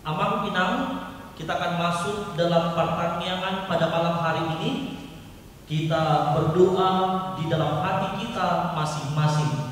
Amang Pinang, kita akan masuk dalam pertanyaan pada malam hari ini. Kita berdoa di dalam hati kita masing-masing.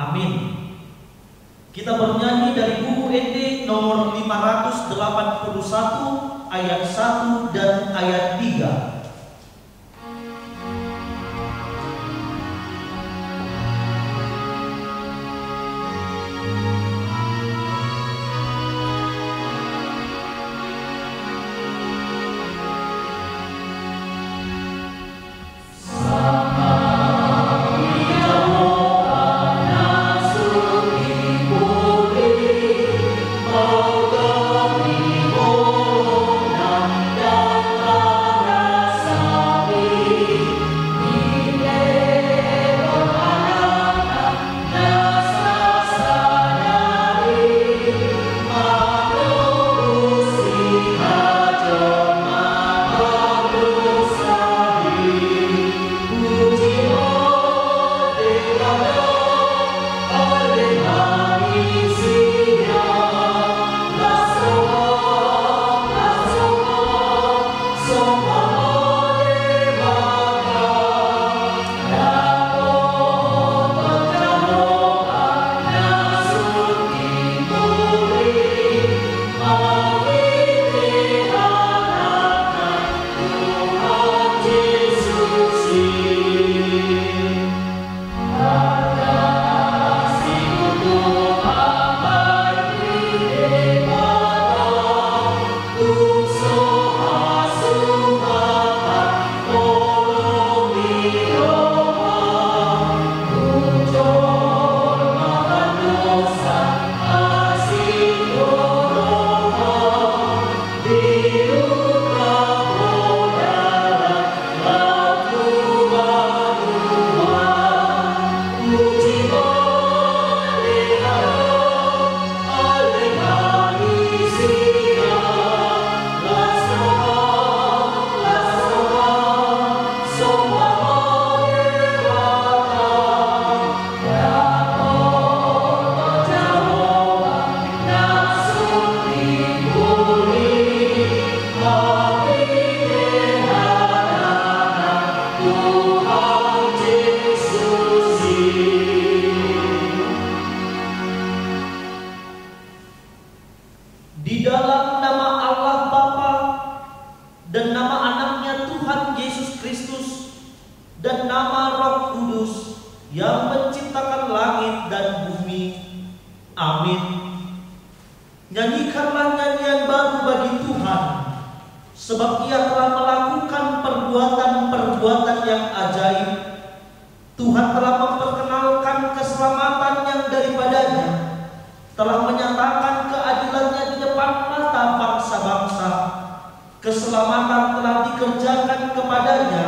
Amin. Kita bernyanyi dari buku ND nomor 581 ayat 1 dan ayat 3. Di dalam nama Allah Bapa dan nama anaknya Tuhan Yesus Kristus dan nama Roh Kudus yang menciptakan langit dan bumi. Amin. Nyanyikanlah nyanyian baru bagi Tuhan, sebab Ia telah melakukan perbuatan-perbuatan yang ajaib. Tuhan telah memperkenalkan keselamatan yang daripadanya, telah menyatakan keadilannya di depan mata bangsa-bangsa. Keselamatan telah dikerjakan kepadanya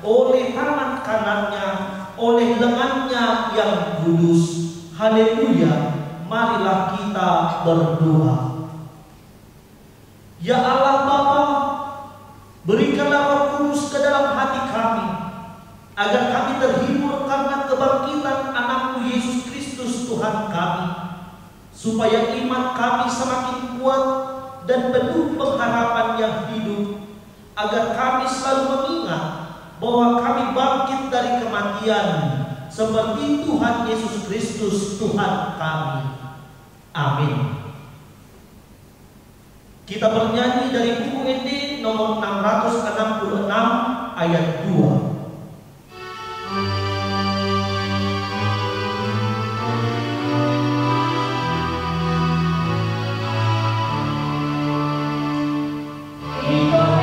oleh tangan kanannya, oleh lengannya yang kudus. Haleluya. Marilah kita berdoa. Ya Allah Bapa, berikanlah Roh Kudus ke dalam hati kami, agar kami terhibur karena kebangkitan anakmu Yesus Kristus Tuhan kami, supaya iman kami semakin kuat dan penuh pengharapan yang hidup, agar kami selalu mengingat bahwa kami bangkit dari kematian seperti Tuhan Yesus Kristus Tuhan kami. Amin. Kita bernyanyi dari buku ND nomor 666 ayat 2. Namu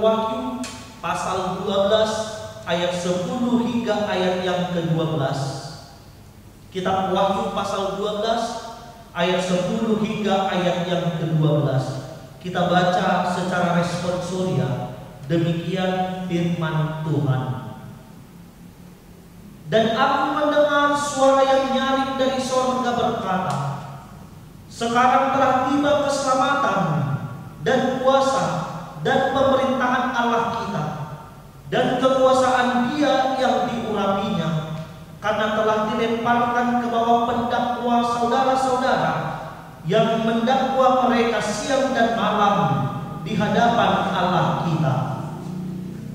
Wahyu pasal 12 ayat 10 hingga ayat yang ke-12. Kitab Wahyu pasal 12 ayat 10 hingga ayat yang ke-12. Kita baca secara responsoria. Demikian firman Tuhan. Dan aku mendengar suara yang nyaring dari sorga berkata, sekarang telah tiba keselamatan dan kuasa dan pemerintahan Allah kita dan kekuasaan Dia yang diurapinya, karena telah dilemparkan ke bawah pendakwa saudara-saudara yang mendakwa mereka siang dan malam di hadapan Allah kita.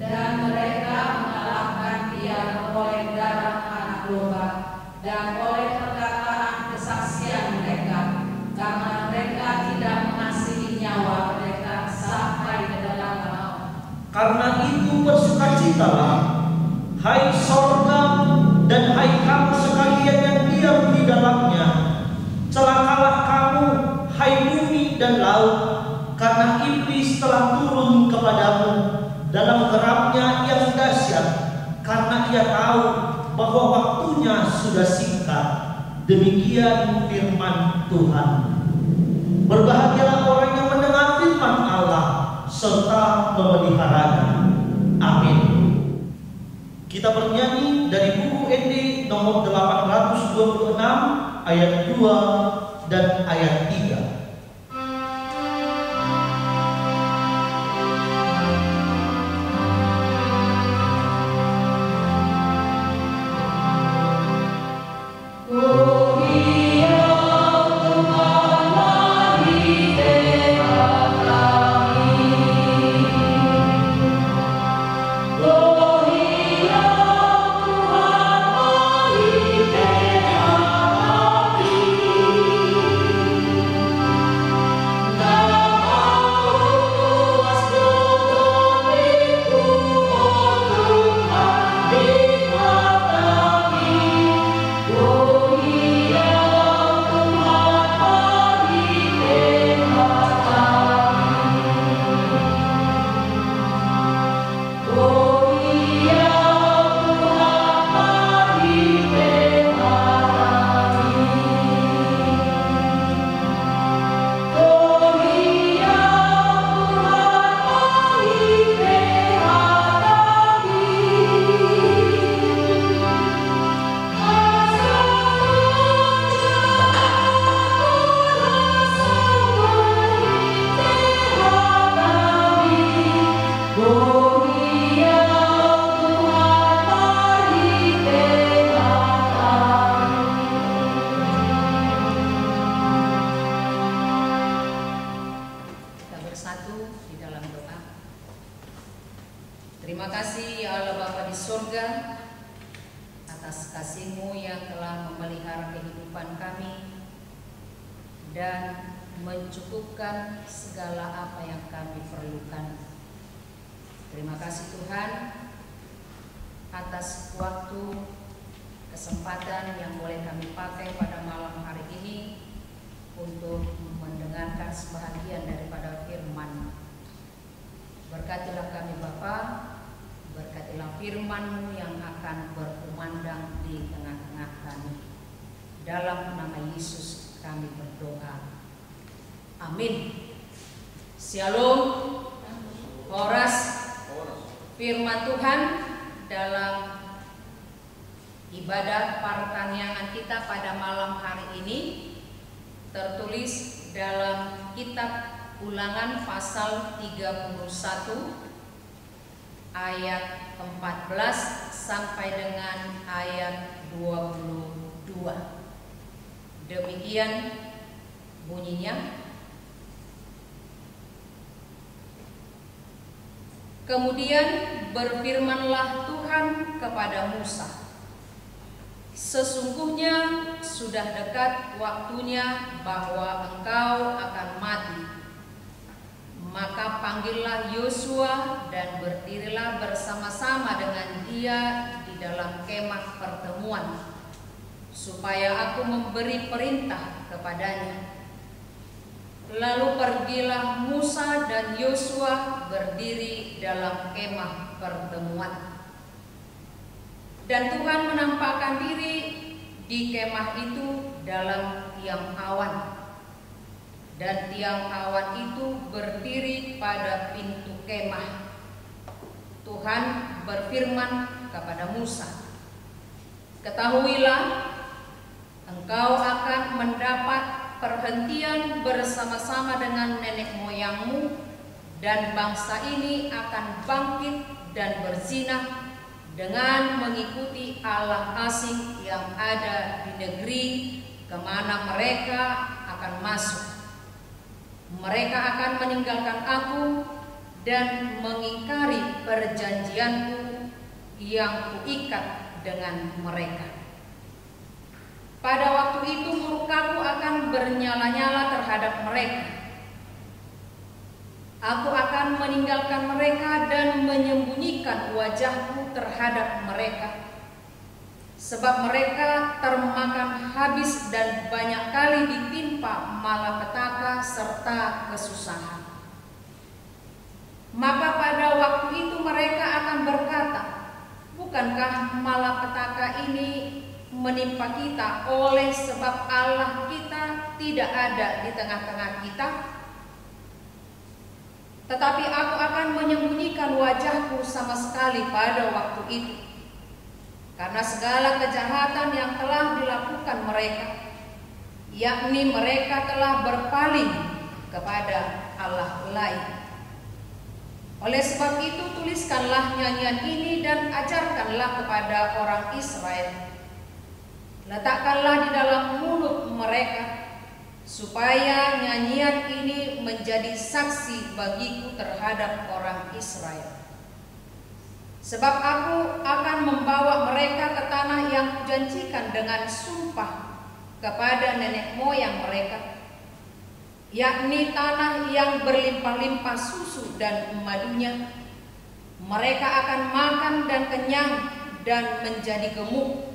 Dan mereka mengalahkan Dia oleh darah anak domba dan oleh perkataan kesaksian mereka, karena mereka tidak mengasihi nyawa mereka sampai ke dalam maut. Karena itu bersukacitalah, hai sorga dan hai kamu sekalian yang diam di dalamnya. Celakalah kamu, hai bumi dan laut, karena iblis telah turun kepadamu dalam geramnya yang dahsyat, karena ia tahu bahwa waktunya sudah singkat. Demikian firman Tuhan. Berbahagialah orang yang mendengar firman Allah serta memeliharanya. Amin. Kita bernyanyi dari buku ND nomor 826 ayat 2 dan ayat 3. dan mencukupkan segala apa yang kami perlukan. Terima kasih Tuhan atas waktu, kesempatan yang boleh kami pakai pada malam hari ini untuk mendengarkan sebahagian daripada firman. Berkatilah kami Bapa, berkatilah firman-Mu yang akan berkumandang di tengah-tengah kami. Dalam nama Yesus kami berdoa. Amin. Shalom. Horas. Firman Tuhan dalam ibadah pertanyaan kita pada malam hari ini tertulis dalam kitab Ulangan pasal 31 ayat 14 sampai dengan ayat 22. Demikian bunyinya. Kemudian berfirmanlah Tuhan kepada Musa, sesungguhnya sudah dekat waktunya bahwa engkau akan mati. Maka panggillah Yosua dan berdirilah bersama-sama dengan dia di dalam kemah pertemuan, supaya aku memberi perintah kepadanya. Lalu pergilah Musa dan Yosua berdiri dalam kemah pertemuan. Dan Tuhan menampakkan diri di kemah itu dalam tiang awan. Dan tiang awan itu berdiri pada pintu kemah. Tuhan berfirman kepada Musa, "Ketahuilah, engkau akan mendapat perhentian bersama-sama dengan nenek moyangmu, dan bangsa ini akan bangkit dan berzinah dengan mengikuti allah asing yang ada di negeri kemana mereka akan masuk. Mereka akan meninggalkan aku dan mengingkari perjanjianku yang kuikat dengan mereka. Pada waktu itu murkaku akan bernyala-nyala terhadap mereka. Aku akan meninggalkan mereka dan menyembunyikan wajahku terhadap mereka. Sebab mereka termakan habis dan banyak kali ditimpa malapetaka serta kesusahan. Maka pada waktu itu mereka akan berkata, bukankah malapetaka ini menimpa kita oleh sebab Allah kita tidak ada di tengah-tengah kita? Tetapi aku akan menyembunyikan wajahku sama sekali pada waktu itu, karena segala kejahatan yang telah dilakukan mereka, yakni mereka telah berpaling kepada Allah lain. Oleh sebab itu tuliskanlah nyanyian ini dan ajarkanlah kepada orang Israel. Letakkanlah di dalam mulut mereka, supaya nyanyian ini menjadi saksi bagiku terhadap orang Israel. Sebab aku akan membawa mereka ke tanah yang kujanjikan dengan sumpah kepada nenek moyang mereka, yakni tanah yang berlimpah-limpah susu dan madunya. Mereka akan makan dan kenyang dan menjadi gemuk.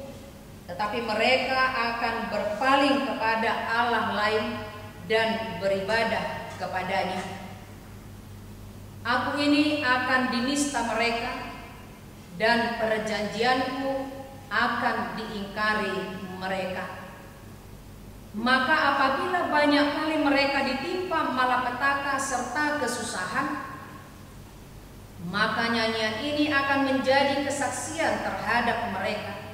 Tetapi mereka akan berpaling kepada allah lain dan beribadah kepadanya. Aku ini akan dinista mereka, dan perjanjianku akan diingkari mereka. Maka apabila banyak kali mereka ditimpa malapetaka serta kesusahan, maka nyanyian ini akan menjadi kesaksian terhadap mereka.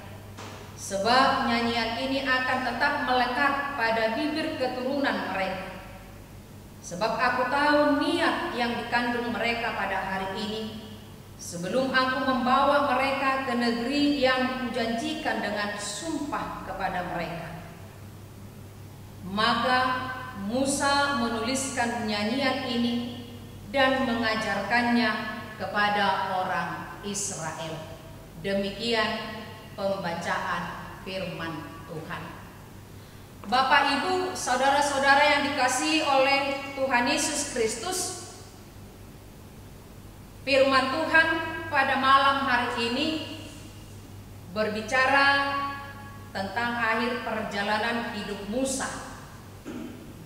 Sebab nyanyian ini akan tetap melekat pada bibir keturunan mereka. Sebab aku tahu niat yang dikandung mereka pada hari ini, sebelum aku membawa mereka ke negeri yang kujanjikan dengan sumpah kepada mereka. Maka Musa menuliskan nyanyian ini dan mengajarkannya kepada orang Israel. Demikian pembacaan firman Tuhan. Bapak, Ibu, saudara-saudara yang dikasihi oleh Tuhan Yesus Kristus, firman Tuhan pada malam hari ini berbicara tentang akhir perjalanan hidup Musa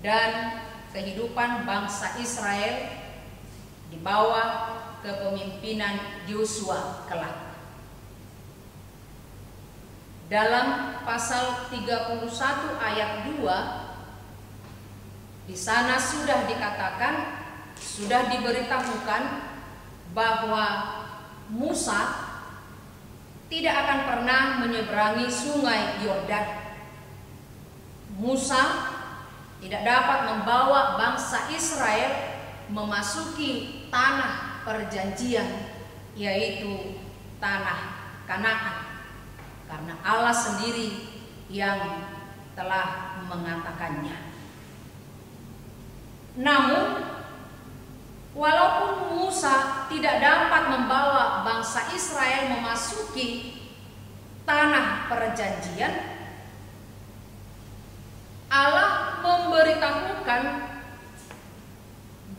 dan kehidupan bangsa Israel di bawah kepemimpinan Yosua kelak. Dalam pasal 31 ayat 2, di sana sudah dikatakan, sudah diberitahukan bahwa Musa tidak akan pernah menyeberangi sungai Yordan. Musa tidak dapat membawa bangsa Israel memasuki tanah perjanjian, yaitu tanah Kanaan, karena Allah sendiri yang telah mengatakannya. Namun, walaupun Musa tidak dapat membawa bangsa Israel memasuki tanah perjanjian, Allah memberitahukan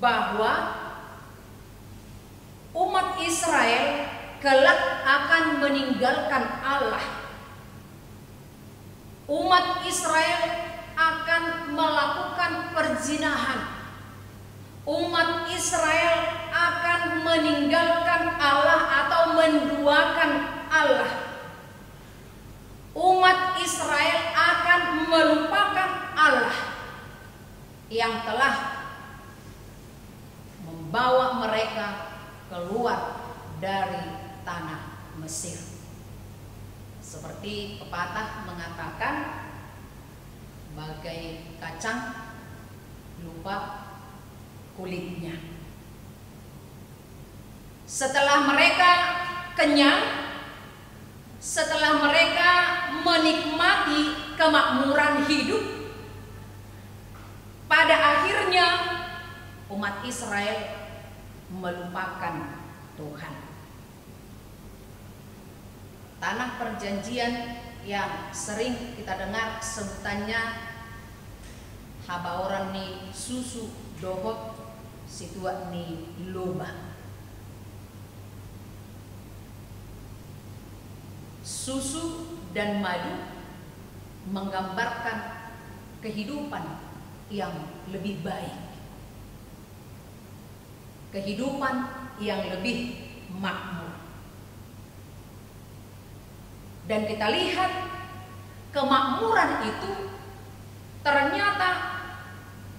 bahwa umat Israel kelak akan meninggalkan Allah. Umat Israel akan melakukan perzinahan umat Israel akan meninggalkan Allah atau menduakan Allah. Umat Israel akan melupakan Allah yang telah membawa mereka keluar dari tanah Mesir. Seperti pepatah mengatakan, bagai kacang lupa kulitnya. Setelah mereka kenyang, setelah mereka menikmati kemakmuran hidup, pada akhirnya umat Israel melupakan Tuhan. Tanah perjanjian yang sering kita dengar sebutannya Habaoran ni susu dohot situa ni loba. Susu dan madu menggambarkan kehidupan yang lebih baik, kehidupan yang lebih makmur. Dan kita lihat kemakmuran itu ternyata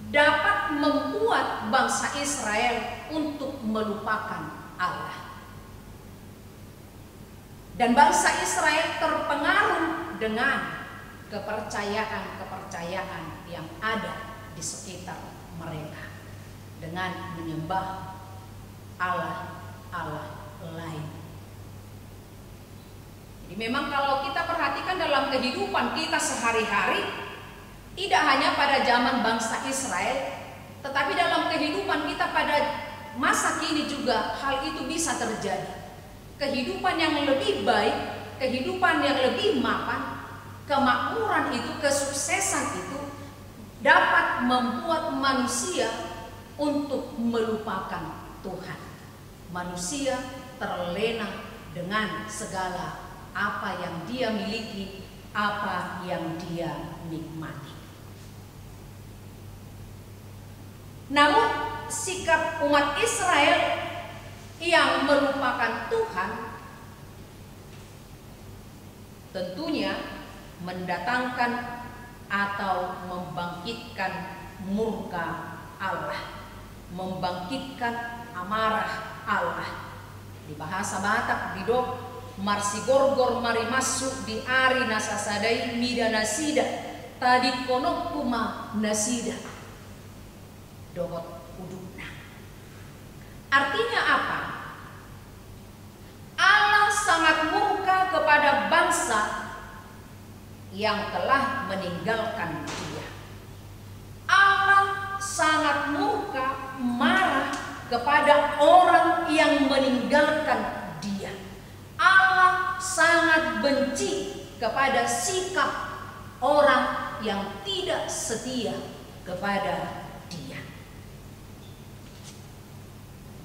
dapat membuat bangsa Israel untuk melupakan Allah. Dan bangsa Israel terpengaruh dengan kepercayaan-kepercayaan yang ada di sekitar mereka, dengan menyembah Allah lain. Jadi memang kalau kita perhatikan dalam kehidupan kita sehari-hari, tidak hanya pada zaman bangsa Israel, tetapi dalam kehidupan kita pada masa kini juga hal itu bisa terjadi. Kehidupan yang lebih baik, kehidupan yang lebih mapan, kemakmuran itu, kesuksesan itu dapat membuat manusia untuk melupakan Tuhan. Manusia terlena dengan segala apa yang dia miliki, apa yang dia nikmati. Namun sikap umat Israel yang melupakan Tuhan tentunya mendatangkan atau membangkitkan murka Allah, membangkitkan amarah Allah. Di bahasa Batak didok marsigorgor marimasuk di ari nasasadai mida nasida tadi konok kuma nasida dohot udukna. Artinya apa? Allah sangat murka kepada bangsa yang telah meninggalkan Dia. Allah sangat murka, marah kepada orang yang meninggalkan Dia. Allah sangat benci kepada sikap orang yang tidak setia kepada Dia.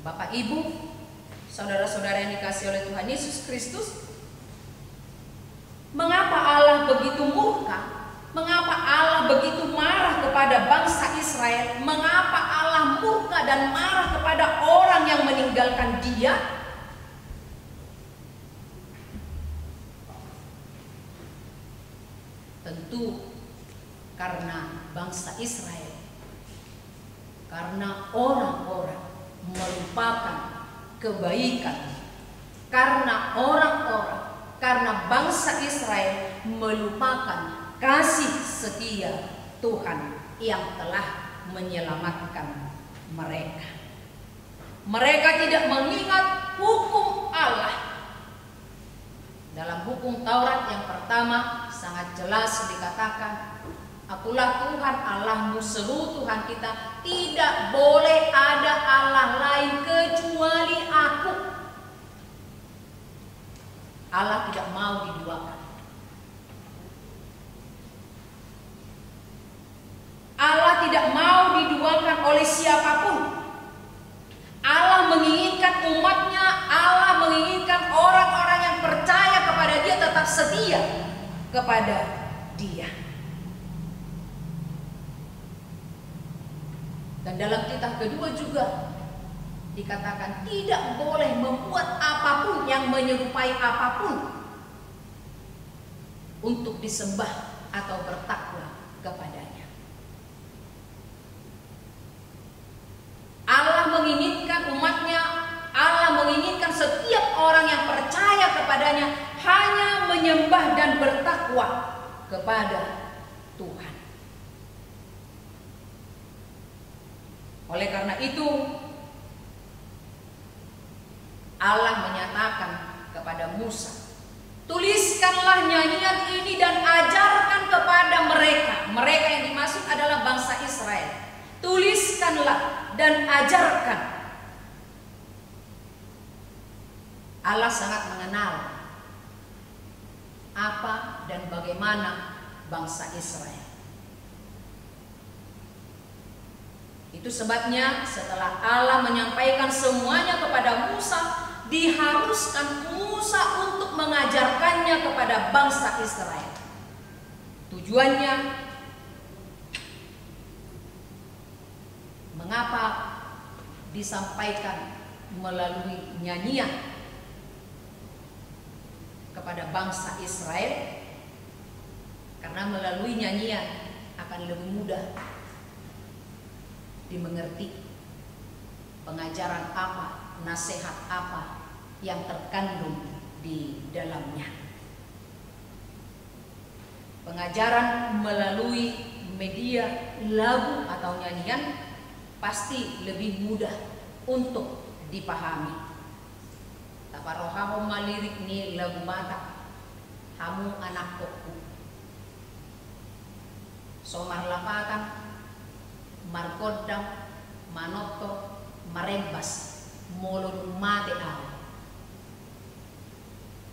Bapak, Ibu, saudara-saudara yang dikasihi oleh Tuhan Yesus Kristus, mengapa Allah begitu murka? Mengapa Allah begitu marah kepada bangsa Israel? Mengapa Allah murka dan marah kepada orang yang meninggalkan Dia? Tentu karena bangsa Israel, karena orang-orang melupakan kebaikan, karena bangsa Israel melupakan kasih setia Tuhan yang telah menyelamatkan mereka. Mereka tidak mengingat hukum Allah. Dalam hukum Taurat yang pertama sangat jelas dikatakan, Akulah Tuhan Allahmu, seru Tuhan kita, tidak boleh ada Allah lain kecuali Aku. Allah tidak mau diduakan. Allah tidak mau diduakan oleh siapapun. Allah menginginkan umatnya, Allah menginginkan orang-orang yang percaya kepada Dia tetap setia kepada Dia. Dan dalam titah kedua juga dikatakan tidak boleh membuat apapun yang menyerupai apapun untuk disembah atau bertakwa kepadanya. Allah menginginkan umatnya, Allah menginginkan setiap orang yang percaya kepadanya hanya menyembah dan bertakwa kepada Tuhan. Oleh karena itu, Allah menyatakan kepada Musa, tuliskanlah nyanyian ini dan ajarkan kepada mereka. Mereka yang dimaksud adalah bangsa Israel. Tuliskanlah dan ajarkan. Allah sangat mengenal apa dan bagaimana bangsa Israel. Itu sebabnya setelah Allah menyampaikan semuanya kepada Musa, diharuskan Musa untuk mengajarkannya kepada bangsa Israel. Tujuannya, mengapa disampaikan melalui nyanyian kepada bangsa Israel? Karena melalui nyanyian akan lebih mudah dimengerti pengajaran apa, nasihat apa yang terkandung di dalamnya. Pengajaran melalui media lagu atau nyanyian pasti lebih mudah untuk dipahami. Taparohamu malirik ni lagu mata, hamu anak kokku. Somar lapatan, markodam, manoto, marembas, molon mate au.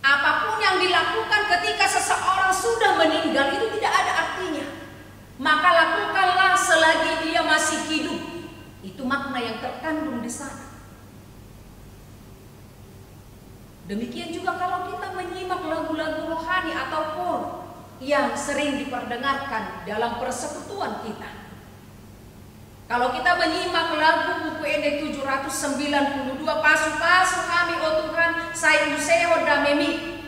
Apapun yang dilakukan ketika seseorang sudah meninggal itu tidak ada artinya. Maka lakukanlah selagi dia masih hidup. Itu makna yang terkandung di sana. Demikian juga kalau kita menyimak lagu-lagu rohani ataupun yang sering diperdengarkan dalam persekutuan kita. Kalau kita menyimak lagu buku Ende 792, pasu-pasu kami oh Tuhan, saya useho damemi,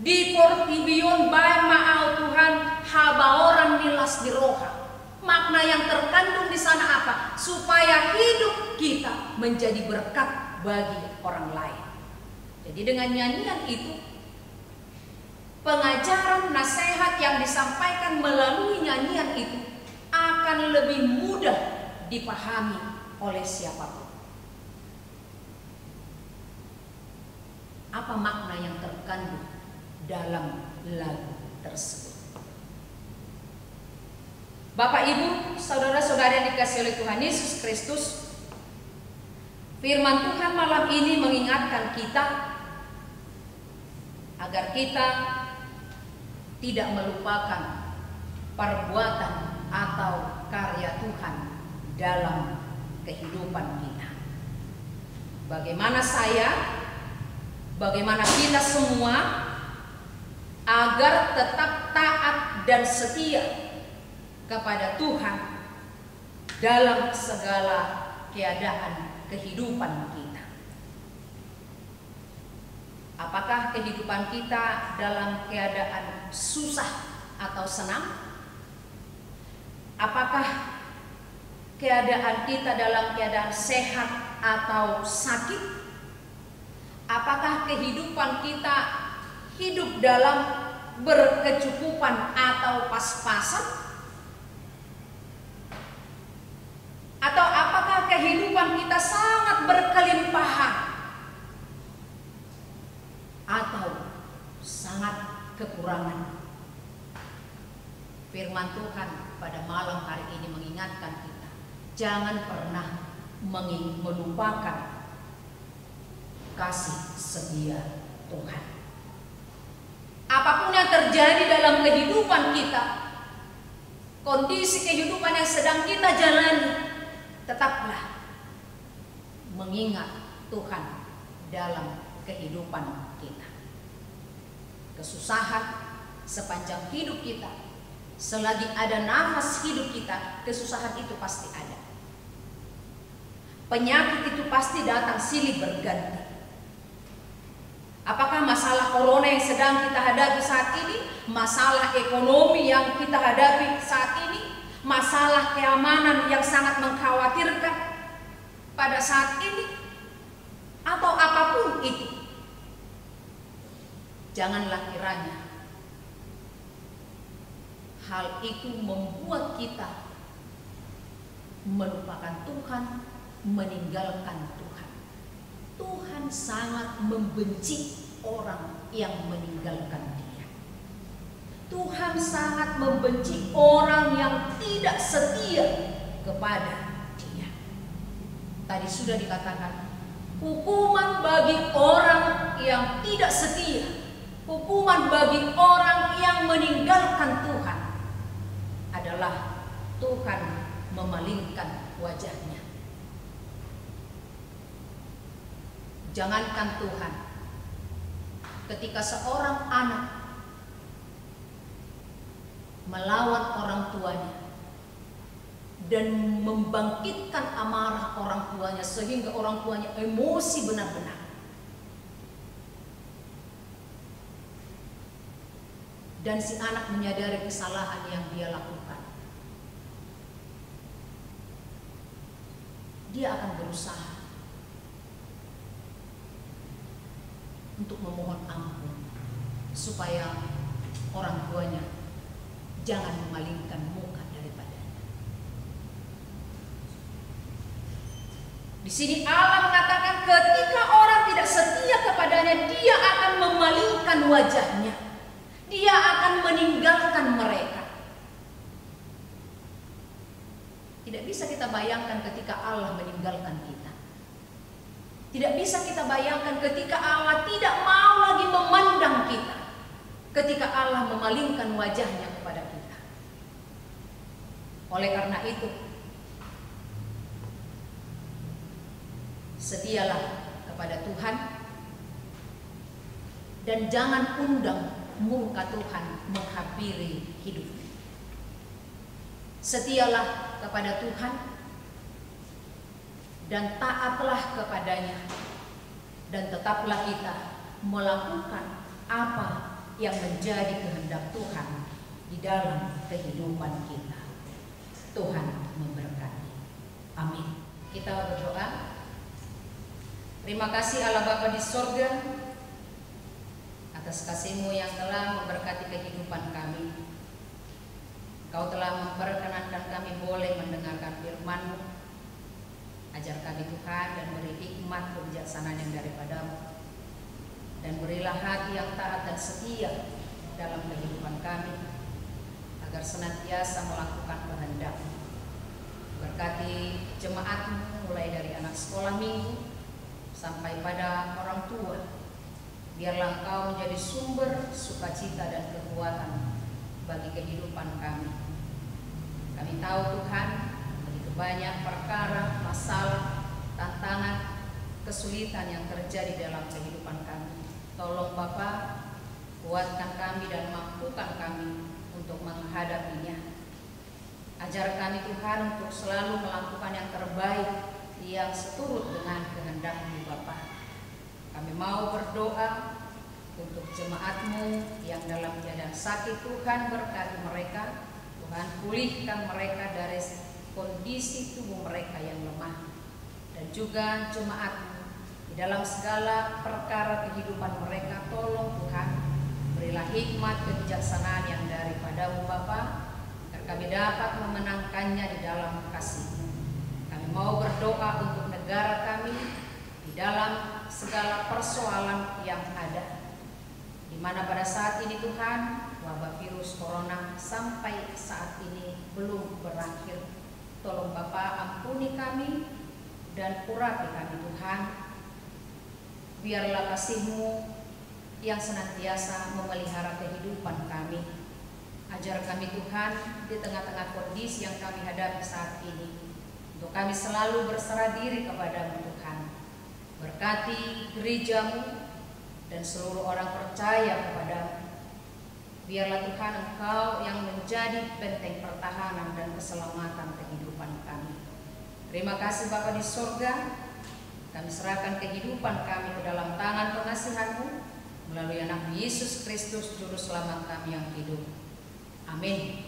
di portibion bae ma'au Tuhan, habaoran nilas di roha. Makna yang terkandung di sana apa? Supaya hidup kita menjadi berkat bagi orang lain. Jadi dengan nyanyian itu, pengajaran nasihat yang disampaikan melalui nyanyian itu akan lebih mudah dipahami oleh siapapun. Apa makna yang terkandung dalam lagu tersebut? Bapak, Ibu, saudara-saudara yang dikasihi oleh Tuhan Yesus Kristus, firman Tuhan malam ini mengingatkan kita agar kita tidak melupakan perbuatan atau karya Tuhan dalam kehidupan kita. Bagaimana saya, bagaimana kita semua agar tetap taat dan setia kepada Tuhan dalam segala keadaan kehidupan kita. Apakah kehidupan kita dalam keadaan susah atau senang? Apakah keadaan kita dalam keadaan sehat atau sakit? Apakah kehidupan kita hidup dalam berkecukupan atau pas-pasan? Atau apakah kehidupan kita sangat berkelimpahan atau sangat kekurangan? Firman Tuhan pada malam hari ini mengingatkan kita, jangan pernah melupakan kasih setia Tuhan. Apapun yang terjadi dalam kehidupan kita, kondisi kehidupan yang sedang kita jalani, tetaplah mengingat Tuhan dalam kehidupan kita. Kesusahan sepanjang hidup kita, selagi ada nafas hidup kita, kesusahan itu pasti ada. Penyakit itu pasti datang silih berganti. Apakah masalah corona yang sedang kita hadapi saat ini, masalah ekonomi yang kita hadapi saat ini, masalah keamanan yang sangat mengkhawatirkan pada saat ini, atau apapun itu, janganlah kiranya hal itu membuat kita melupakan Tuhan, meninggalkan Tuhan. Tuhan sangat membenci orang yang meninggalkan Dia. Tuhan sangat membenci orang yang tidak setia kepada Dia. Tadi sudah dikatakan, hukuman bagi orang yang tidak setia, hukuman bagi orang yang meninggalkan Tuhan adalah Tuhan memalingkan wajahnya. Jangankan Tuhan, ketika seorang anak melawan orang tuanya dan membangkitkan amarah orang tuanya sehingga orang tuanya emosi benar-benar, dan si anak menyadari kesalahan yang dia lakukan, dia akan berusaha untuk memohon ampun supaya orang tuanya jangan memalingkan muka daripadanya. Di sini Allah mengatakan ketika orang tidak setia kepadanya, Dia akan memalingkan wajahnya. Dia akan meninggalkan mereka. Tidak bisa kita bayangkan ketika Allah meninggalkan kita. Tidak bisa kita bayangkan ketika Allah tidak mau lagi memandang kita, ketika Allah memalingkan wajahnya kepada kita. Oleh karena itu, setialah kepada Tuhan dan jangan undang murka Tuhan menghampiri hidup. Setialah kepada Tuhan dan taatlah kepadanya, dan tetaplah kita melakukan apa yang menjadi kehendak Tuhan di dalam kehidupan kita. Tuhan memberkati. Amin. Kita berdoa. Terima kasih Allah Bapa di sorga atas kasih-Mu yang telah memberkati kehidupan kami. Kau telah memperkenankan kami boleh mendengarkan firman-Mu. Ajar kami Tuhan dan beri hikmat kebijaksanaan yang daripada-Mu, dan berilah hati yang taat dan setia dalam kehidupan kami, agar senantiasa melakukan kehendak-Mu. Berkati jemaat-Mu mulai dari anak sekolah minggu sampai pada orang tua. Biarlah Engkau menjadi sumber sukacita dan kekuatan bagi kehidupan kami. Kami tahu Tuhan, begitu banyak perkara, masalah, tantangan, kesulitan yang terjadi dalam kehidupan kami. Tolong Bapa, kuatkan kami dan mampukan kami untuk menghadapinya. Ajar kami Tuhan untuk selalu melakukan yang terbaik yang seturut dengan kehendak-Mu Bapa. Kami mau berdoa untuk jemaat-Mu yang dalam keadaan sakit. Tuhan berkati mereka, Tuhan pulihkan mereka dari kondisi tubuh mereka yang lemah, dan juga jemaat-Mu di dalam segala perkara kehidupan mereka. Tolong Tuhan, berilah hikmat kebijaksanaan yang daripada-Mu Bapa, agar kami dapat memenangkannya di dalam kasih-Mu. Kami mau berdoa untuk negara kami di dalam segala persoalan yang ada, di mana pada saat ini Tuhan, wabah virus corona sampai saat ini belum berakhir. Tolong Bapa, ampuni kami dan urapi kami Tuhan. Biarlah kasih-Mu yang senantiasa memelihara kehidupan kami. Ajar kami Tuhan di tengah-tengah kondisi yang kami hadapi saat ini, untuk kami selalu berserah diri kepada-Mu Tuhan. Berkati gereja-Mu dan seluruh orang percaya kepada-Mu. Biarlah Tuhan Engkau yang menjadi benteng pertahanan dan keselamatan kehidupan kami. Terima kasih Bapa di sorga, kami serahkan kehidupan kami ke dalam tangan pengasihan-Mu melalui anak Yesus Kristus Juru Selamat kami yang hidup. Amin.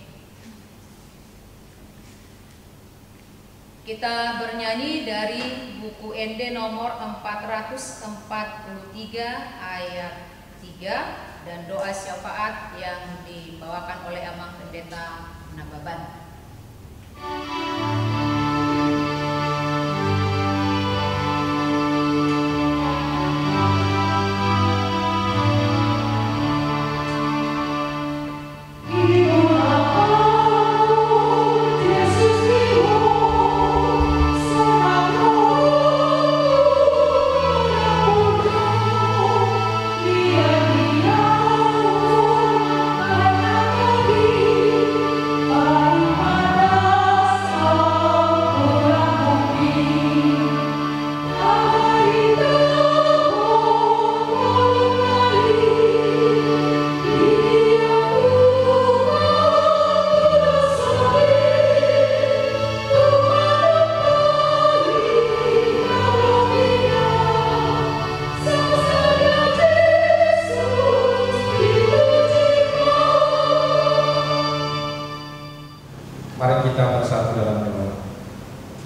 Kita bernyanyi dari buku ND nomor 443 ayat 3 dan doa syafaat yang dibawakan oleh Amang Pendeta Nababan.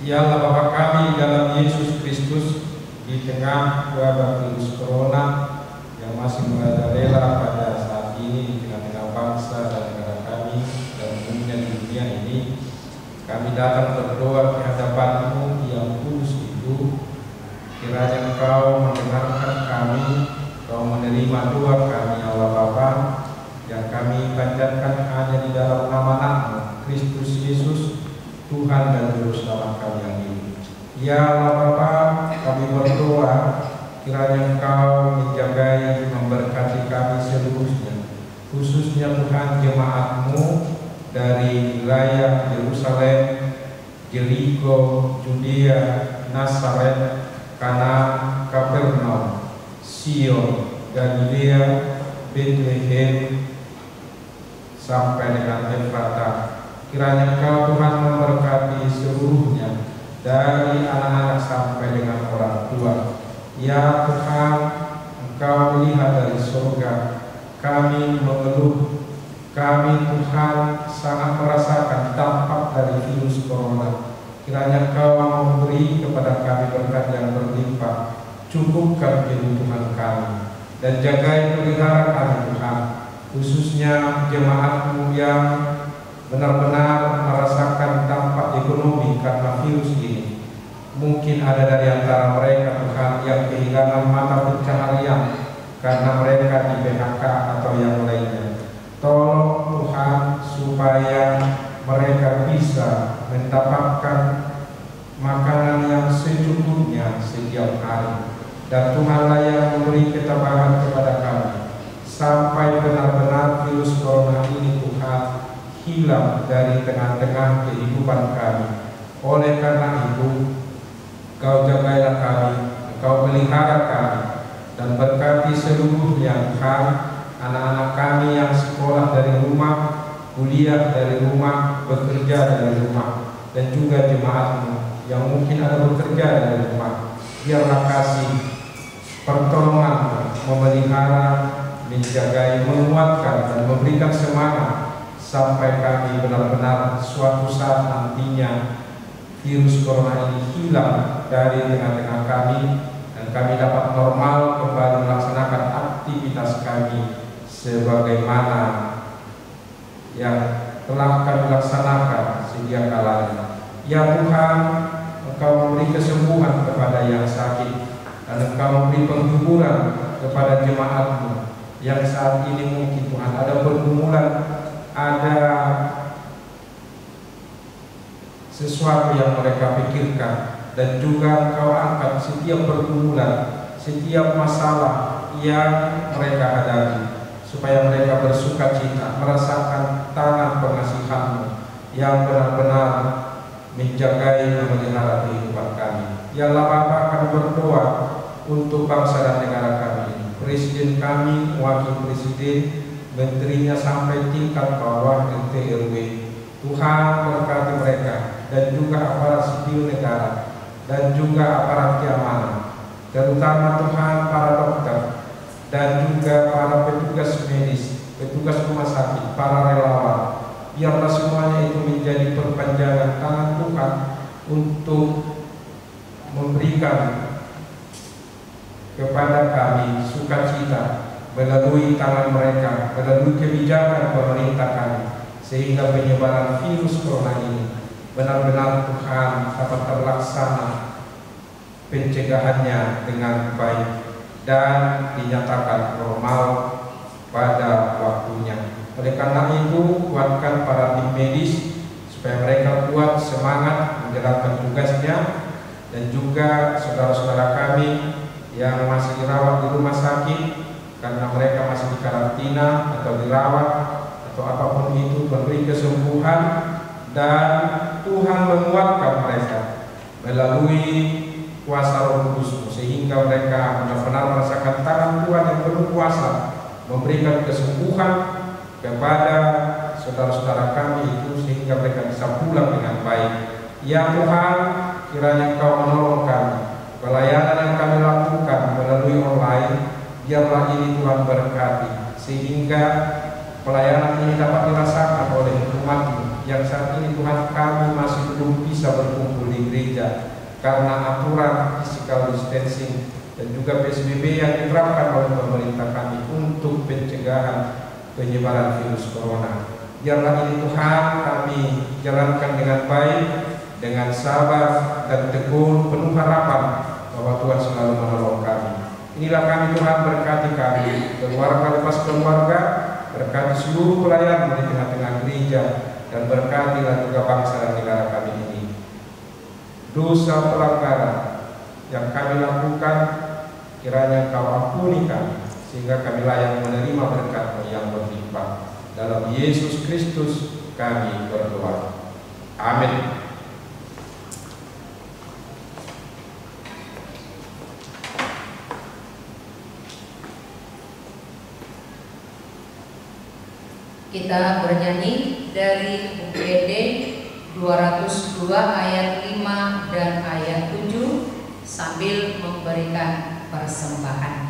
Ya Bapa kami dalam Yesus Kristus, di tengah wabah virus corona yang masih merajalela pada saat ini di tengah-tengah bangsa dan negara kami dan umumnya di dunia ini, kami datang berdoa di hadapan-Mu yang kudus itu. Kiranya Engkau mendengarkan kami, Engkau menerima doa kami Allah Bapa yang kami panjatkan hanya di dalam nama Anak-Mu Kristus Yesus, Tuhan dan Juru Selamat kami yang hidup. Ya Allah Bapa, kami berdoa kiranya Engkau menjagai, memberkati kami seluruhnya, khususnya Tuhan jemaat-Mu dari wilayah Yerusalem, Jeriko, Judea, Nazaret, Kanaan, Kapernaum, Sion, Galilea, Bethlehem, sampai dengan Efrata. Kiranya Engkau Tuhan memberkati seluruhnya, dari anak-anak sampai dengan orang tua. Ya Tuhan, Engkau melihat dari surga, kami mengeluh, kami Tuhan sangat merasakan dampak dari virus corona. Kiranya Engkau memberi kepada kami berkat yang berlimpah, cukupkan kebutuhan kami, dan jagai pelihara kami Tuhan, khususnya jemaat-Mu yang benar-benar merasakan dampak ekonomi karena virus ini. Mungkin ada dari antara mereka Tuhan yang kehilangan mata pencaharian karena mereka di PHK atau yang lainnya. Tolong Tuhan supaya mereka bisa mendapatkan makanan yang secukupnya setiap hari, dan Tuhanlah yang memberi ketabahan kepada kami sampai benar-benar virus corona ini Tuhan hilang dari tengah-tengah kehidupan kami. Oleh karena itu, Engkau jagailah kami, Engkau pelihara kami, dan berkati seluruhnya Tuhan, anak-anak kami yang sekolah dari rumah, kuliah dari rumah, bekerja dari rumah, dan juga jemaat-Mu yang mungkin ada bekerja dari rumah. Biarlah kasih pertolongan memelihara, menjagai, menguatkan, dan memberikan semangat sampai kami benar-benar suatu saat nantinya virus corona ini hilang dari tengah-tengah kami, dan kami dapat normal kembali melaksanakan aktivitas kami sebagaimana yang telah kami laksanakan sedia kalanya. Ya Tuhan, Engkau memberi kesembuhan kepada yang sakit, dan Engkau memberi penghiburan kepada jemaat-Mu yang saat ini mungkin Tuhan ada pergumulan, ada sesuatu yang mereka pikirkan, dan juga Engkau angkat setiap pergumulan, setiap masalah yang mereka hadapi, supaya mereka bersuka cita, merasakan tangan pengasihan-Mu yang benar-benar menjagai dan memelihara kehidupan kami. Ya Allah Bapa, kami berdoa untuk bangsa dan negara kami, presiden kami, wakil presiden, menterinya sampai tingkat bawah RT RW. Tuhan berkati mereka, dan juga aparat sipil negara, dan juga aparat keamanan, terutama Tuhan para dokter, dan juga para petugas medis, petugas rumah sakit, para relawan. Biarlah semuanya itu menjadi perpanjangan tangan Tuhan untuk memberikan kepada kami sukacita melalui tangan mereka, melalui kebijakan pemerintah kami, sehingga penyebaran virus corona ini benar-benar Tuhan dapat terlaksana pencegahannya dengan baik dan dinyatakan normal pada waktunya. Oleh karena itu, kuatkan para tim medis supaya mereka kuat semangat menjalankan tugasnya, dan juga saudara-saudara kami yang masih dirawat di rumah sakit karena mereka masih di karantina atau dirawat atau apapun itu, memberi kesembuhan dan Tuhan menguatkan mereka melalui kuasa Roh Kudus, sehingga mereka benar-benar merasakan tangan Tuhan yang penuh kuasa memberikan kesembuhan kepada saudara-saudara kami itu, sehingga mereka bisa pulang dengan baik. Ya Tuhan, kiranya Engkau menolong kami. Pelayanan yang kami lakukan melalui online, biarlah ini Tuhan berkati, sehingga pelayanan ini dapat dirasakan oleh umat-Mu yang saat ini Tuhan kami masih belum bisa berkumpul di gereja karena aturan physical distancing dan juga PSBB yang diterapkan oleh pemerintah kami untuk pencegahan penyebaran virus corona. Biarlah ini Tuhan kami jalankan dengan baik, dengan sabar dan tekun, penuh harapan bahwa Tuhan selalu menolong kami. Inilah kami Tuhan, berkati kami, keluarga lepas keluarga, berkati seluruh pelayan di tengah-tengah gereja, dan berkatilah juga bangsa dan negara kami ini. Dosa pelanggaran yang kami lakukan, kiranya Engkau ampuni kami, sehingga kami layak menerima berkat-Mu yang berlimpah. Dalam Yesus Kristus kami berdoa. Amin. Kita bernyanyi dari UPD 202 ayat 5 dan ayat 7 sambil memberikan persembahan.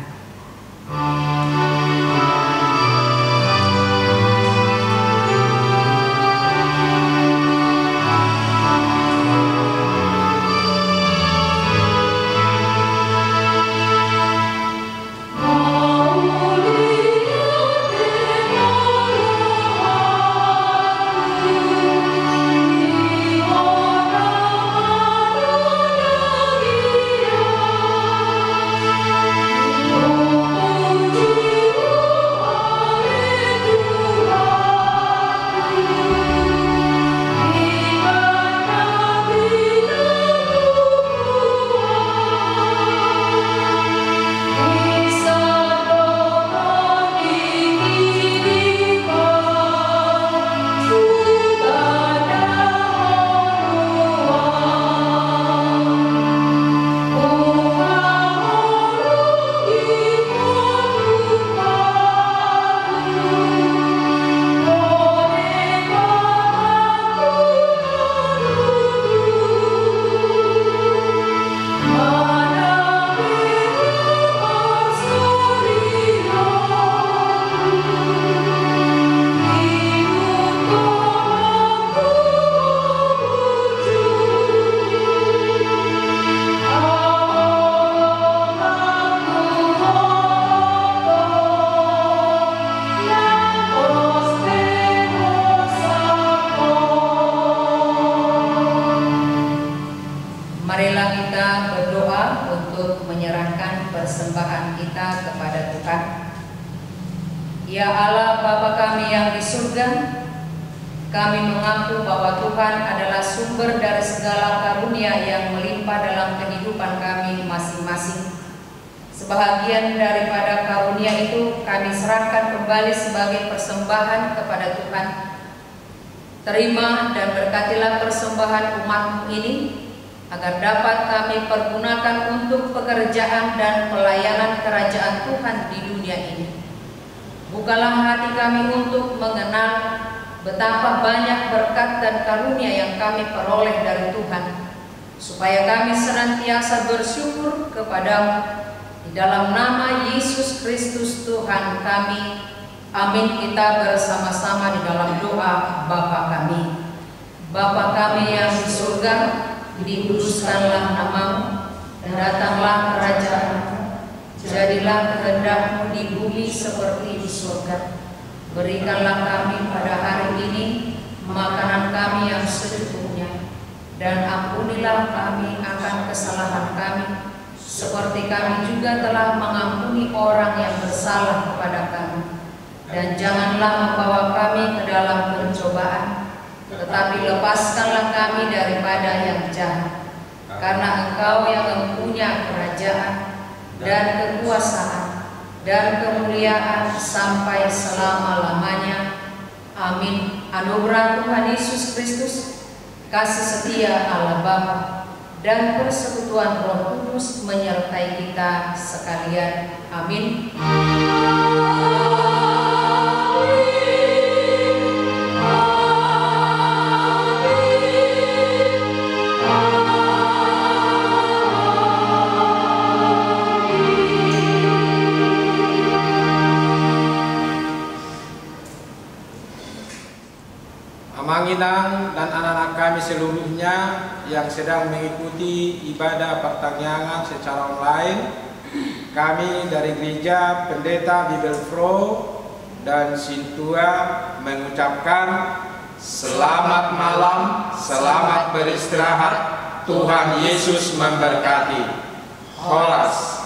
Ya Allah Bapa kami yang di surga, kami mengaku bahwa Tuhan adalah sumber dari segala karunia yang melimpah dalam kehidupan kami masing-masing. Sebahagian daripada karunia itu kami serahkan kembali sebagai persembahan kepada Tuhan. Terima dan berkatilah persembahan umat-Mu ini, agar dapat kami pergunakan untuk pekerjaan dan pelayanan kerajaan Tuhan di dunia ini. Bukalah hati kami untuk mengenal, betapa banyak berkat dan karunia yang kami peroleh dari Tuhan, supaya kami senantiasa bersyukur kepadamu. Di dalam nama Yesus Kristus Tuhan kami, amin. Kita bersama-sama di dalam doa Bapa kami. Bapa kami yang di surga, dikuduskanlah namamu, datanglah kerajaanmu, jadilah kehendak-Mu di bumi seperti di surga. Berikanlah kami pada hari ini makanan kami yang secukupnya, dan ampunilah kami akan kesalahan kami, seperti kami juga telah mengampuni orang yang bersalah kepada kami. Dan janganlah membawa kami ke dalam pencobaan, tetapi lepaskanlah kami daripada yang jahat. Karena Engkau yang mempunyai kerajaan dan kekuasaan dan kemuliaan sampai selama-lamanya. Amin. Anugerah Tuhan Yesus Kristus, kasih setia Allah Bapa, dan persekutuan Roh Kudus menyertai kita sekalian. Amin. Manginang dan anak-anak kami seluruhnya yang sedang mengikuti ibadah pertanyaan secara online, kami dari Gereja Pendeta Bibel Pro dan Sintua mengucapkan selamat malam, selamat beristirahat, Tuhan Yesus memberkati. Horas.